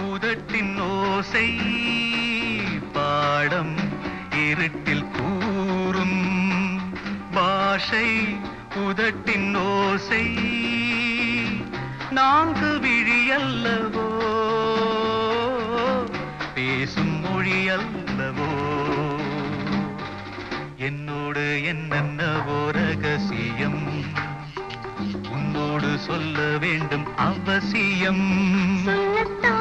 உதட்டின் ஓசை பாடம் இருட்டில் கூறும் பாஷை உதட்டின் ஓசை நான்கு விழியல்லவோ பேசும் மொழி அல்லவோ என்னோடு என்னென்னவோ ரகசியம் உன்னோடு சொல்ல வேண்டும் அவசியம் சொல்லத்தான்